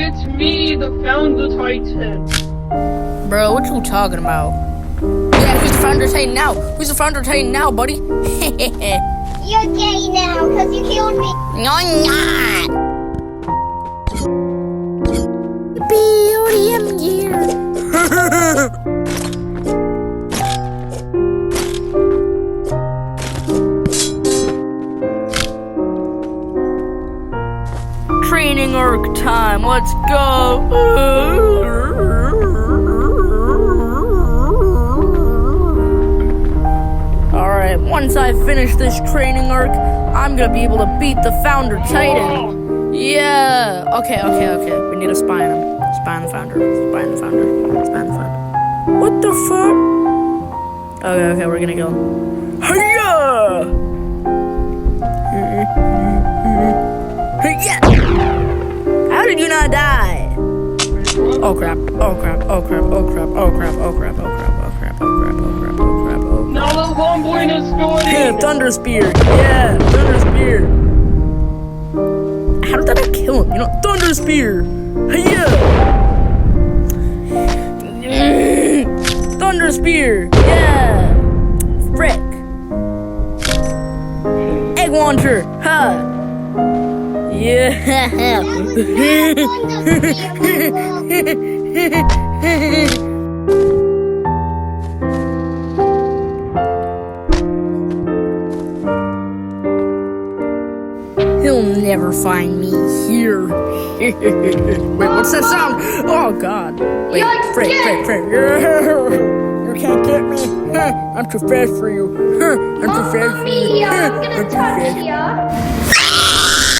it's me, the Founder Titan. Bro, what you talking about? Yeah, who's the Founder Titan now? Who's the Founder Titan now, buddy? You're gay now, because you killed me. No, I'm not. BODM gear. Training arc time. Let's go. Alright, once I finish this training arc, I'm gonna be able to beat the Founder Titan. Yeah. Okay. We need to spy on him. Spy on the Founder. Spy on the Founder. Spy on the Founder. What the fuck? Okay, we're gonna go. Hiya! Hiya! How did you not die? Oh crap. Now the Lomboid is going in. Thunder Spear. Yeah, Thunder Spear. How did that not kill him? You know, Thunder Spear. Yeah. Thunder Spear. Yeah. Frick. Egg launcher. Ha. Yeah. He'll never find me here. Wait, what's that sound? Oh God! Wait, Frick! You can't get me. I'm too fast for you. I'm too fast for you. I'm gonna touch ya.